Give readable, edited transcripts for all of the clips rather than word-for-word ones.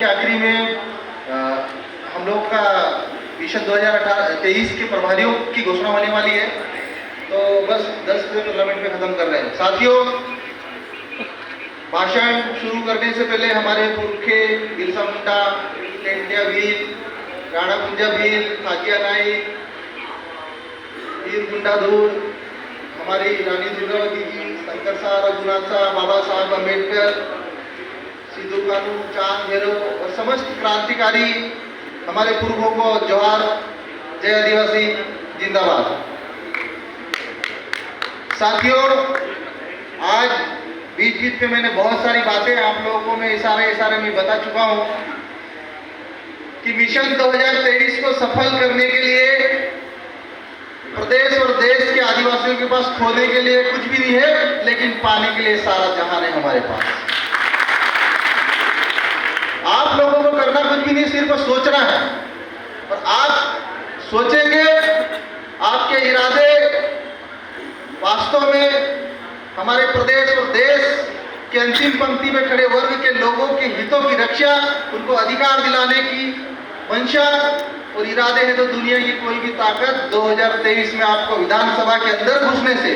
आखिरी में हम लोग का विषन 2023 के प्रभारियों की घोषणा होने वाली है, तो बस 10 पार्लियामेंट में खत्म कर रहे हैं। साथियों, भाषण शुरू करने से पहले हमारे पुरखे बिरसा मुंडा, टेंटिया भील, राणा कुंजा भील, खाकिया नाइक, वीर गुंडाधुर, हमारी रानी दुर्गावती जी, शंकर साहब, रघुनाथ साहब, बाबा साहब अम्बेडकर, सिद्धू कानू, चांद घेरो और समस्त क्रांतिकारी हमारे पूर्वों को जोहार, जय आदिवासी जिंदाबाद। साथियों, आज बीच बीच में मैंने बहुत सारी बातें आप लोगों को मैं इशारे में बता चुका हूं कि मिशन 2023 को सफल करने के लिए प्रदेश और देश के आदिवासियों के पास खोने के लिए कुछ भी नहीं है, लेकिन पाने के लिए सारा जहान है हमारे पास। आप लोगों को करना कुछ भी नहीं, सिर्फ सोचना है, और आप सोचेंगे, आपके इरादे वास्तव में हमारे प्रदेश और देश के अंतिम पंक्ति में खड़े वर्ग के लोगों के हितों की रक्षा, उनको अधिकार दिलाने की मंशा और इरादे हैं, तो दुनिया की कोई भी ताकत 2023 में आपको विधानसभा के अंदर घुसने से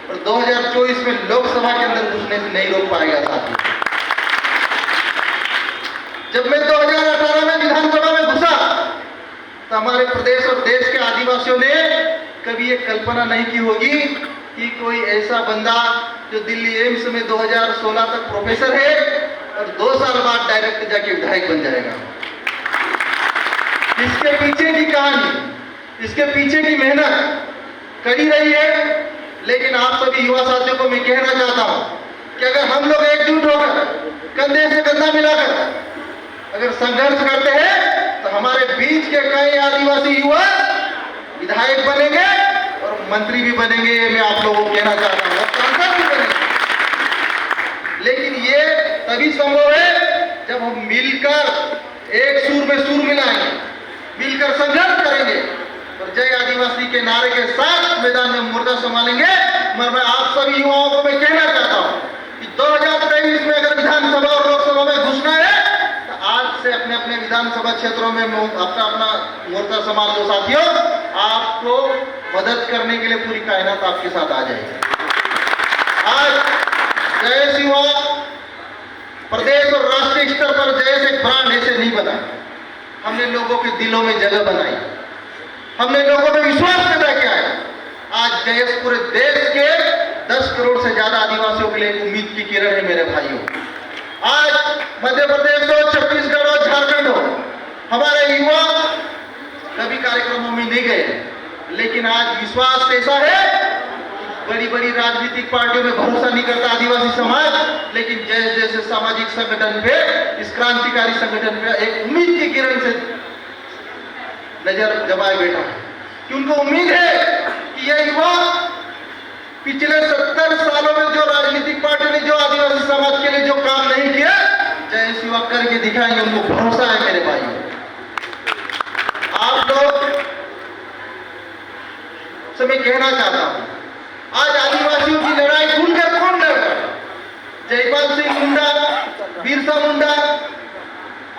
और 2024 में लोकसभा के अंदर घुसने से नहीं रोक पाएगा। साथियों, जब मैं 2018 में विधानसभा में घुसा तो हमारे प्रदेश और देश के आदिवासियों ने कभी ये कल्पना नहीं की होगी कि कोई ऐसा बंदा जो दिल्ली एम्स में 2016 तक प्रोफेसर है और 2 साल बाद डायरेक्ट जाके विधायक बन जाएगा। इसके पीछे की कहानी, इसके पीछे की मेहनत कड़ी रही है, लेकिन आप सभी युवा साथियों को मैं कहना चाहता हूं कि अगर हम लोग एकजुट होकर कंधे से कंधा मिलाकर अगर संघर्ष करते हैं तो हमारे बीच के कई आदिवासी युवा विधायक बनेंगे और मंत्री भी बनेंगे। ये मैं आप लोगों को कहना चाहता हूं, सांसद भी बनेंगे। लेकिन ये तभी संभव है जब हम मिलकर एक सुर में सुर मिलाएंगे, मिलकर संघर्ष करेंगे और जय आदिवासी के नारे के साथ मैदान में मुर्दा संभालेंगे। मगर मैं आप सभी युवाओं को मैं कहना चाहता हूं कि 2023 में अगर विधानसभा और लोकसभा में घुसना है तो आज से अपने अपने विधानसभा क्षेत्रों में अपना मोर्चा संभाल लो। साथियों, आपको मदद करने के लिए पूरी कायनात आपके साथ आ जाएगी। आज जयेश युवा प्रदेश और राष्ट्रीय स्तर पर जयेश एक ब्रांड ऐसे नहीं बना, हमने लोगों के दिलों में जगह बनाई, हमने लोगों में विश्वास पैदा किया है। आज जयेश पूरे देश के 10 करोड़ से ज्यादा आदिवासियों के लिए एक उम्मीद की किरण है। मेरे भाइयों, आज मध्य प्रदेश हो, छत्तीसगढ़ हो, झारखंड हो, हमारे युवा कभी कार्यक्रमों में नहीं गए, लेकिन आज विश्वास ऐसा है, बड़ी बड़ी राजनीतिक पार्टियों में भरोसा नहीं करता आदिवासी समाज, लेकिन जैसे सामाजिक संगठन पे, इस क्रांतिकारी संगठन पे एक उम्मीद की किरण से नजर जमाए बैठा है कि उनको उम्मीद है कि यह युवा पिछले 70 सालों में जो राजनीतिक पार्टी ने जो आदिवासी समाज के लिए जो काम नहीं किया, जय युवा करके दिखाएंगे। उनको भरोसा है। मेरे भाई, आप लोग से मैं कहना चाहता हूं, आज आदिवासियों की लड़ाई भूलकर कौन लड़ रहा है? जयपाल सिंह मुंडा, बिरसा मुंडा,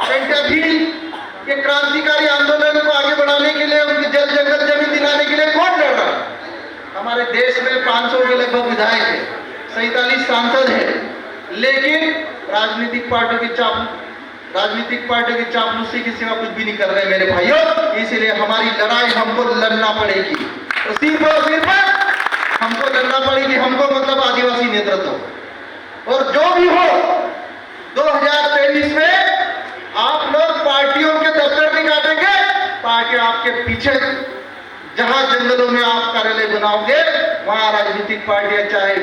टेंटिया भील के क्रांतिकारी आंदोलन को आगे बढ़ाने के लिए, उनकी जल जंगल जमीन दिलाने के लिए कौन लड़ रहा है? हमारे देश में 500 के लगभग विधायक है, 47 सांसद है, लेकिन राजनीतिक पार्टियों की चापलूसी के सिवा कुछ भी नहीं कर रहे मेरे भाइयों। इसलिए हमारी लड़ाई हमको लड़ना पड़ेगी, तो सिर्फ और सिर्फ हमको लड़ना पड़ेगी। हमको मतलब आदिवासी नेतृत्व। और जो भी हो, 2023 में आप लोग पार्टियों के दफ्तर नहीं काटेंगे, पार्टी आपके पीछे, जहां जंगलों में आप कार्यालय बनाओगे, वहां राजनीतिक पार्टियां चाहे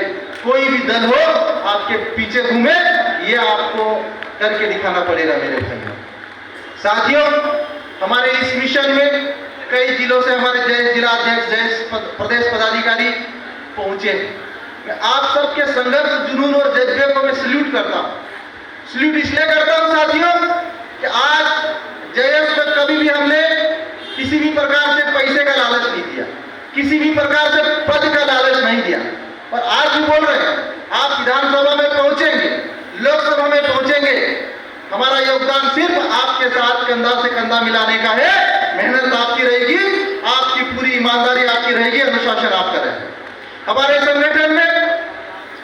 कोई भी दल हो, आपके पीछे घूमे, ये आपको करके दिखाना पड़ेगा मेरे भाइयों। साथियों, हमारे इस मिशन में कई जिलों से हमारे जय जिला अध्यक्ष, जय प्रदेश पदाधिकारी पहुंचे। मैं आप सबके संघर्ष, जुनून और जज्बे को मैं सल्यूट करता हूं। सल्यूट इसलिए करता हूं साथियों कि आज जयेश में कभी भी हमने किसी भी प्रकार से पैसे का लालच नहीं दिया, किसी भी प्रकार से पद का लालच नहीं दिया। और आज भी बोल रहे हैं, आप विधानसभा में पहुंचेंगे, लोकसभा में पहुंचेंगे हमारा योगदान सिर्फ आपके साथ कंधा से कंधा मिलाने का है। मेहनत आपकी रहेगी, आपकी पूरी ईमानदारी आपकी रहेगी, अनुशासन आपका रहेगा। हमारे संगठन में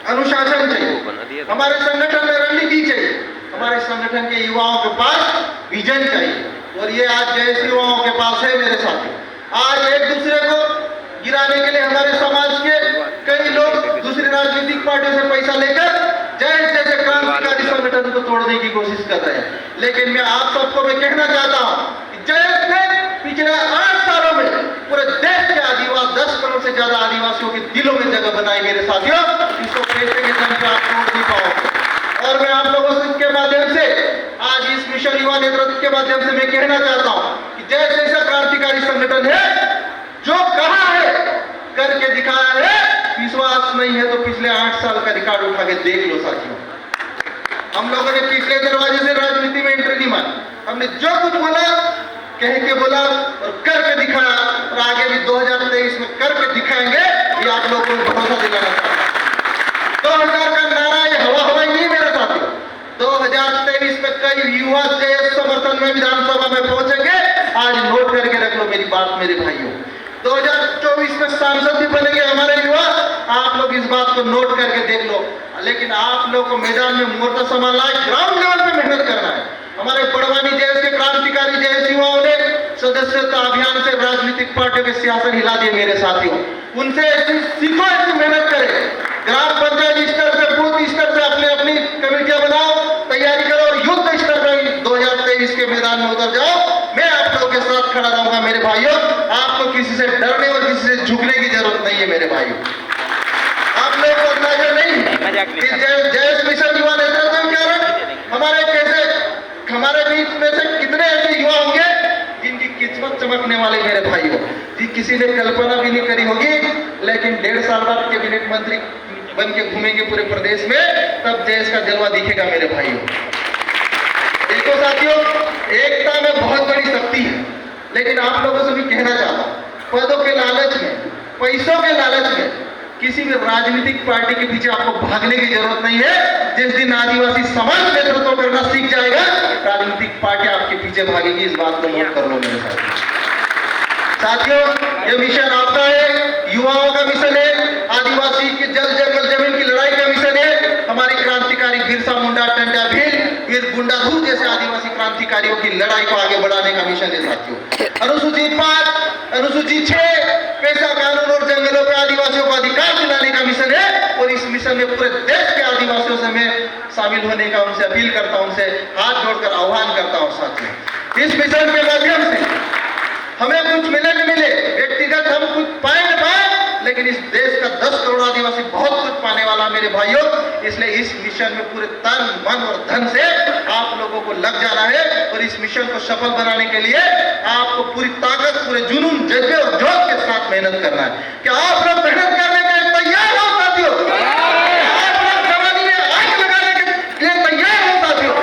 अनुशासन चाहिए, हमारे संगठन में रणनीति चाहिए, हमारे संगठन के युवाओं के पास विजन चाहिए, और ये आज जैसे युवाओं के पास है मेरे साथी। आज एक दूसरे को गिराने के लिए हमारे समाज के कई लोग दूसरी राजनीतिक पार्टियों से पैसा लेकर जैसे क्रांतिकारी संगठन को तोड़ने की कोशिश कर रहे हैं। लेकिन मैं आप सबको मैं कहना चाहता हूं कि जयस ने पिछले 8 सालों में पूरे देश के आदिवासी 10 करोड़ से ज्यादा आदिवासियों के दिलों में जगह बनाई मेरे साथियों। इसको पैसे के दम पे आप तोड़ नहीं पाओगे। और मैं आप लोगों से के माध्यम से आज इस मिशन युवा नेतृत्व के माध्यम से मैं कहना चाहता हूं कि जयस ऐसा क्रांतिकारी संगठन है जो कहा है करके दिखाया है। विश्वास नहीं है तो पिछले 8 साल का रिकॉर्ड उठा के देख लो साथियों। हम लोगों ने पिछले दरवाजे से राजनीति में एंट्री नहीं मारी, हमने जो कुछ बोला कह के बोला और करके दिखाया, और आगे भी 2023 में करके दिखाएंगे। ये आप लोगों को भरोसा दिलाना चाहता हूं। 2000 का नारा ये हवा हवाई नहीं मेरे साथियों। 2023 में कई युवा के समर्थन में विधानसभा में पहुंचेंगे। आज नोट करके रख लो मेरी बात मेरे भाइयों। 2024 में सांसद भी बनेंगे हमारे युवा, आप लोग इस बात को नोट करके देख लो। लेकिन आप लोग को मैदान में मोर्चा संभालना है, ग्राउंड लेवल पे मेहनत करना है। हमारे बड़वानी जैसे के क्रांतिकारी जैसे युवाओं ने सदस्यता अभियान से राजनीतिक पार्टियों के सियासत हिला दिए मेरे साथियों। उनसे ऐसी सीखो, ऐसी मेहनत करें। ग्राम पंचायत स्तर से बूथ स्तर से अपनी अपनी कमेटियां बनाओ, तैयारी करो और युद्ध स्तर पर 2023 के मैदान में उतर जाओ। मैं आप लोगों के साथ खड़ा रहूंगा मेरे भाइयों। आपको किसी से डरने और किसी से झुकने की जरूरत नहीं है मेरे भाइयों। आप लोग को अंदाजा नहीं कि जयस मिशन युवा नेतृत्व के कारण हमारे बीच में से कितने ऐसे युवा होंगे जिनकी किस्मत चमकने वाले मेरे भाइयों, जी किसी ने कल्पना भी नहीं करी होगी। लेकिन 1.5 साल बाद कैबिनेट मंत्री बन के घूमेंगे पूरे प्रदेश में, तब जयस का जलवा दिखेगा मेरे भाइयों। देखो साथियों, एकता में बहुत बड़ी शक्ति है। लेकिन आप लोगों से भी कहना चाहता हूं, पदों के लालच में, पैसों के लालच में किसी भी राजनीतिक पार्टी के पीछे आपको भागने की जरूरत नहीं है। जिस दिन आदिवासी समाज नेतृत्व करना सीख जाएगा, राजनीतिक पार्टी आपके पीछे भागेगी। इस बात को नोट कर लो मेरे साथियों। ये मिशन आपका है, युवाओं का मिशन है, आदिवासी की जल जंगल जमीन की लड़ाई का मिशन है। हमारी क्रांतिकारी बिरसा मुंडा, टंडा भील, वीर गुंडाधुर जैसे आदिवासी क्रांतिकारियों की लड़ाई को आगे बढ़ाने का मिशन है साथियों। अनुसूचित 5, अनुसूचित 6, पेशा कानून और जंगलों पर आदिवासियों को अधिकार दिलाने का मिशन है। और इस मिशन में पूरे देश के आदिवासियों से मैं शामिल होने का उनसे अपील करता हूं, उनसे हाथ जोड़कर आह्वान करता हूं साथियों। इस मिशन के माध्यम से हमें कुछ मिले न मिले, व्यक्तिगत हम कुछ पाए न पाए, लेकिन इस देश का 10 करोड़ आदिवासी बहुत कुछ पाने वाला मेरे भाइयों। इसलिए इस मिशन में पूरे तन मन और धन से आप लोगों को लग जाना है। और इस मिशन को सफल बनाने के लिए आपको पूरी ताकत, पूरे जुनून, जज्बे और जोश के साथ मेहनत करना है। क्या आप लोग मेहनत करने के लिए तैयार हो साथियों? आप लोग जवानी में आग लगाने के लिए तैयार हो साथियों?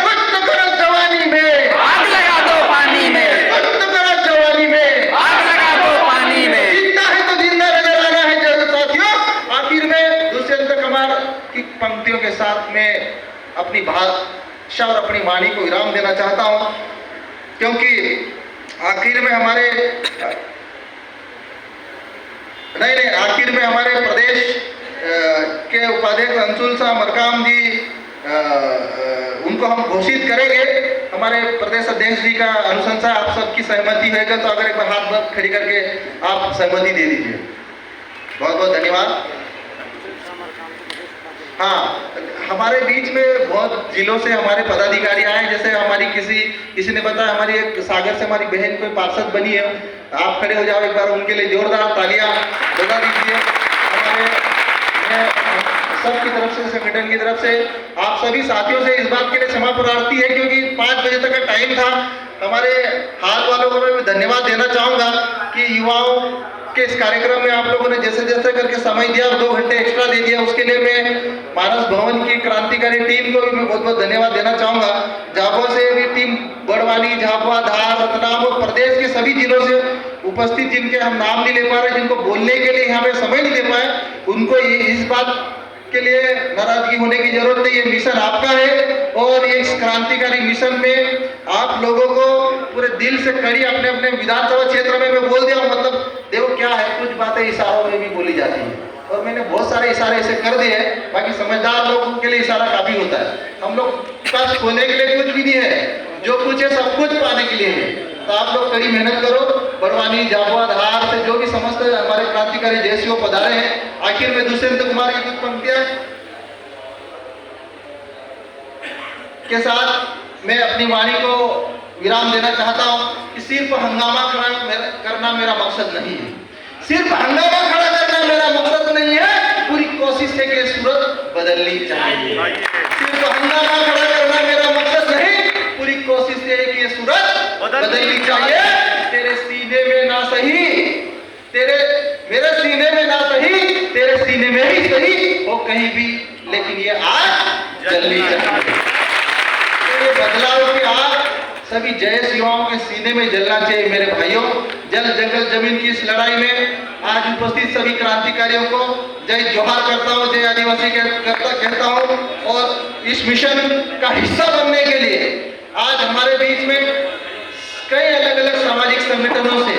कुछ तो करो जवानी में, आग लगा दो पानी में, कुछ तो करो जवानी में, आग लगा दो पानी में। जिंदा है तो जिंदा नजर आना है जैसे साथियों। आखिर में दुष्यंत कुमार की पंक्तियों के साथ में अपनी भाषा और अपनी वाणी को विराम देना चाहता हूं, क्योंकि आखिर में हमारे प्रदेश के उपाध्यक्ष अंशुल शाह मरकाम जी, उनको हम घोषित करेंगे। हमारे प्रदेश अध्यक्ष जी का अनुशंसा आप सबकी सहमति है तो अगर एक बार हाथ खड़ी करके आप सहमति दे दीजिए। बहुत बहुत धन्यवाद। हाँ, हमारे बीच में बहुत जिलों से हमारे पदाधिकारी आए। जैसे हमारी किसी ने बताया, हमारी एक सागर से हमारी बहन कोई पार्षद बनी है। आप खड़े हो जाओ, एक बार उनके लिए जोरदार तालियां बजा दीजिए। हमारे सबकी तरफ से, संगठन की तरफ से आप सभी साथियों से इस बात के लिए क्षमा प्रार्थी है, क्योंकि 5 बजे तक का टाइम था। हमारे हाथ वालों को मैं धन्यवाद देना चाहूंगा कि युवाओं के इस कार्यक्रम में आप लोगों ने जैसे जैसे करके समय दिया, 2 घंटे एक्स्ट्रा दे दिया, उसके लिए मैं मानस भवन की क्रांतिकारी टीम को भी मैं बहुत बहुत धन्यवाद देना चाहूंगा। झाबुआ से भी टीम, बड़वानी, झाबुआ, धार, रतलाम और प्रदेश के सभी जिलों से उपस्थित, जिनके हम नाम नहीं ले पा रहे, जिनको बोलने के लिए यहाँ पे समय नहीं दे पाए, उनको इस बात के लिए नाराजगी होने की जरूरत नहीं। ये मिशन आपका है और ये इस क्रांतिकारी मिशन में आप लोगों को पूरे दिल से कड़ी अपने अपने विधानसभा क्षेत्र में मैं बोल दिया हूं, मतलब देखो क्या है, कुछ बातें इशारों में भी बोली जाती है और मैंने बहुत सारे इशारे ऐसे कर दिए हैं, बाकी समझदार लोगों के लिए इशारा काफी होता है। हम लोग पास खोने के लिए कुछ भी नहीं है, जो कुछ है सब कुछ पाने के लिए है। तो आप लोग कड़ी मेहनत करो। बड़वानी, झाबुआ, धार से जो भी समस्त हमारे क्रांतिकारी जयसिंह पधारे हैं, आखिर में दुष्यंत कुमार की कुछ पंक्तियां के साथ मैं अपनी वाणी को विराम देना चाहता हूं कि सिर्फ हंगामा करना मेरा मकसद नहीं है, सिर्फ हंगामा खड़ा करना मेरा मकसद नहीं है, पूरी कोशिश है कि सूरत बदलनी चाहिए। सिर्फ हंगामा खड़ा करना मेरा मकसद नहीं, पूरी कोशिश है कि ये सूरत बदलनी चाहिए। तेरे सीने में ना सही, मेरे सीने में ना सही, तेरे सीने में ही सही हो कहीं भी, लेकिन ये आग जलनी चाहिए। ये बदलाव की आग सभी जय युवाओं के सीने में जलना चाहिए। मेरे भाइयों, जल जंगल जमीन की इस लड़ाई में आज उपस्थित सभी क्रांतिकारियों को जय जोहार करता हूं, जय आदिवासी कहता हूं। और इस मिशन का हिस्सा बनने के लिए आज हमारे बीच में कई अलग अलग सामाजिक संगठनों से,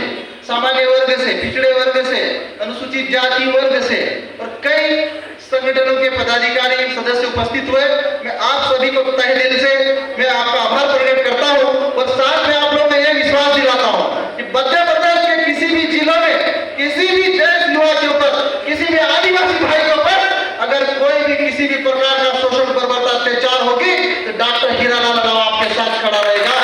सामान्य वर्ग से, पिछड़े वर्ग से, अनुसूचित जाति वर्ग से और कई संगठनों के पदाधिकारी सदस्य उपस्थित हुए। मैं आप सभी को तहे दिल से मैं आपका आभार प्रकट करता हूं और साथ में आप लोगों में यह विश्वास दिलाता हूं कि मध्य प्रदेश के किसी भी जिलों में किसी भी जय युवा के ऊपर, किसी भी आदिवासी भाई के ऊपर अगर कोई भी किसी भी प्रकार का शोषण बर्बरता अत्याचार होगी तो डॉक्टर हीरालाल राव आपके साथ खड़ा रहेगा।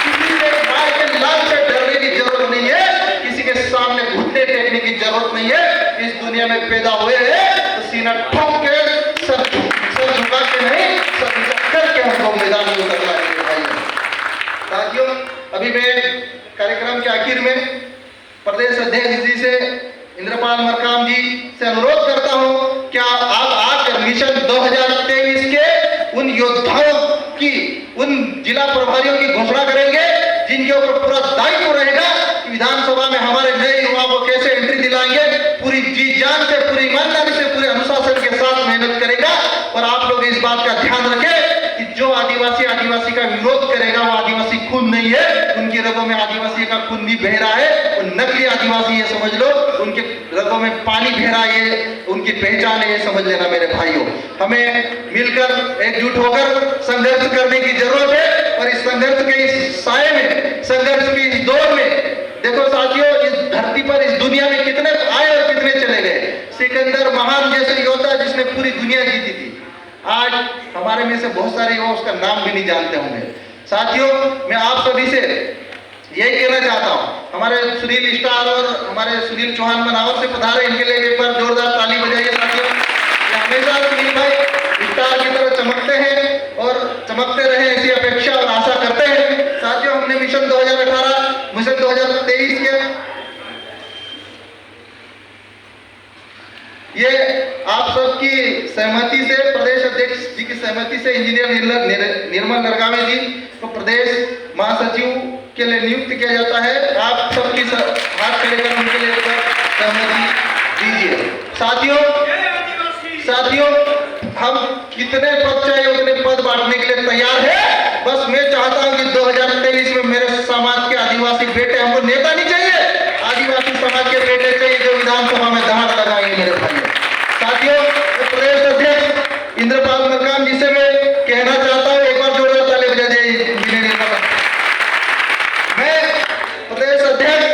किसी के मार के लाल से डरने की जरूरत नहीं है, किसी के सामने घुटने टेकने की जरूरत नहीं है। इस दुनिया में पैदा हुए हैं तो सीना ठोक के सर झुका के नहीं, सर झुका करके हमको मैदान में उतरना है भाई। साथियों, अभी मैं कार्यक्रम के आखिर में प्रदेश अध्यक्ष जी से, इंद्रपाल मरकाम जी से अनुरोध करता हूं, क्या आप आकर मिशन 2023 के उन योद्धाओं की, उन जिला प्रभारियों की घोषणा करेंगे जिनके ऊपर पूरा दायित्व रहेगा कि विधानसभा में हमारे नए युवाओं को कैसे एंट्री दिलाएंगे, पूरी जी जान से, पूरी ईमानदारी से, पूरे अनुशासन के साथ मेहनत करेगा। और आप लोग इस बात का ध्यान रखें कि जो आदिवासी का विरोध करेगा वो आदिवासी खून नहीं है, उनकी रगों में आदिवासी का खून भी बह रहा है, वो नकली आदिवासी ये समझ लो, उनके रगों में पानी बह रहा है, उनकी पहचान है, ये समझ लेना मेरे भाइयों। हमें मिलकर एकजुट होकर संघर्ष करने की जरूरत है और इस संघर्ष के इस साये में, संघर्ष की इस दौर में देखो साथियों, इस धरती पर, इस दुनिया में कितने आए और कितने चले गए। सिकंदर महान जैसे योद्धा जिसने पूरी दुनिया जीती थी, आज हमारे में से बहुत सारे युवा उसका नाम भी नहीं जानते होंगे। साथियों, मैं आप सभी से यही कहना चाहता हूं, हमारे सुनील स्टार और हमारे सुनील चौहान बनावर से पधारे, इनके लिए एक बार जोरदार ताली बजाइए साथियों। हमेशा सुनील भाई स्टार की तरह चमकते हैं और चमकते रहे ऐसी अपेक्षा और आशा करते हैं। साथियों, हमने मिशन 2018, मिशन 2023 के ये आप सबकी सहमति से, प्रदेश अध्यक्ष जी की सहमति से इंजीनियर निर्मल नरगावे जी को प्रदेश महासचिव के लिए नियुक्त किया जाता है। आप सबकी हाथ खड़े कर उनके लिए सहमति दीजिए। साथियों, हम कितने पद चाहिए उतने पद बांटने के लिए तैयार है। बस मैं चाहता हूं कि 2023 में मेरे समाज के आदिवासी बेटे, हमको नेता नहीं चाहिए, आदिवासी समाज के बेटे चाहिए जो विधानसभा में दहाड़ लगाएंगे मेरे भाई। साथियों, प्रदेश अध्यक्ष इंद्रपाल मरकाम जी से मैं कहना चाहता हूं, एक बार जोरदार ताली बजा दीजिए। मैं प्रदेश अध्यक्ष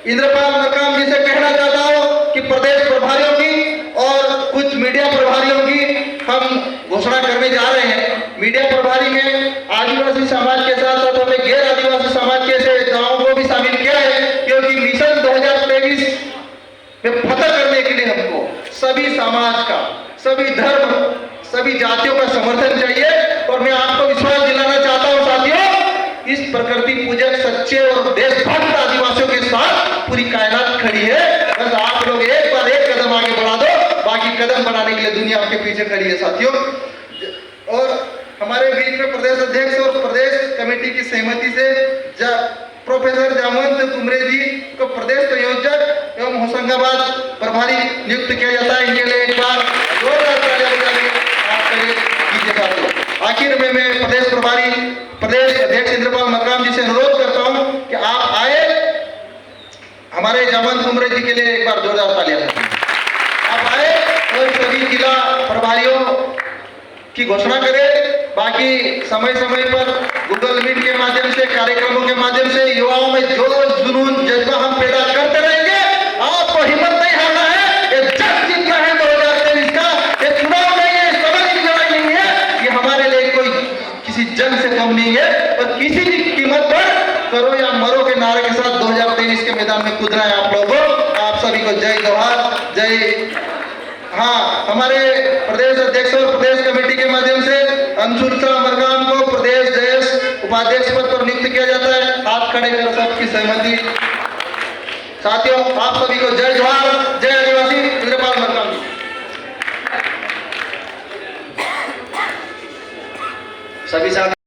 इंद्रपाल मरकाम जी से कहना चाहता हूं कि प्रदेश प्रभारियों की और कुछ मीडिया प्रभारियों की हम घोषणा करने जा रहे हैं। मीडिया प्रभारी में आदिवासी समाज के साथ साथ हमें गैर आदिवासी समाज के योद्धाओं को भी शामिल किया है, क्योंकि मिशन 2023 में फतह करने के लिए हमको सभी समाज का, सभी धर्म, सभी जातियों का समर्थन चाहिए। और मैं आपको विश्वास दिलाना चाहता हूं साथियों, इस प्रकृति पूजक, सच्चे और देशभक्त आदिवासियों के साथ पूरी कायनात खड़ी है। बस आप लोग एक बार एक कदम आगे बढ़ा दो, बाकी कदम बढ़ाने के लिए दुनिया आपके पीछे खड़ी है साथियों। और हमारे बीच में प्रदेश अध्यक्ष और प्रदेश कमेटी की सहमति से प्रोफेसर जामवंत कुमरे जी को प्रदेश संयोजक एवं होशंगाबाद प्रभारी नियुक्त किया जाता है। इनके लिए एक बार जोरदार तालियां बजाएं आपके लिए कीजिए साथियों। आखिर में मैं प्रदेश प्रभारी प्रदेश अध्यक्ष इंद्रपाल मरकाम जी से अनुरोध करता हूं कि आप आए, हमारे जामवंत कुमरे जी के लिए एक बार जोरदार तालियां बजाएं। आप आए और सभी जिला प्रभारियों की घोषणा करें। बाकी समय समय पर गूगल मीट के माध्यम से, कार्यक्रमों के माध्यम से युवाओं में जोश जुनून जज्बा हम पैदा करते रहेंगे। आपको हिम्मत नहीं हारना है, ये जग जीतना है 2023 का। ये चुनाव नहीं है, समय की लड़ाई नहीं है, ये हमारे लिए कोई किसी जंग से कम नहीं है। और किसी भी कीमत पर करो या मरो के नारे के साथ 2023 के मैदान में कूदना है आप लोगों को। आप सभी को जय जोहार, जय। हाँ, हमारे प्रदेश अध्यक्ष और प्रदेश कमेटी के माध्यम से अंशुल मरकाम को प्रदेश जयेश उपाध्यक्ष पद पर नियुक्त किया जाता है। हाथ खड़े कर सबकी सहमति। साथियों, आप सभी को जय जोहार, जय आदिवासी। इंद्रपाल मरकाम जी। सभी साथ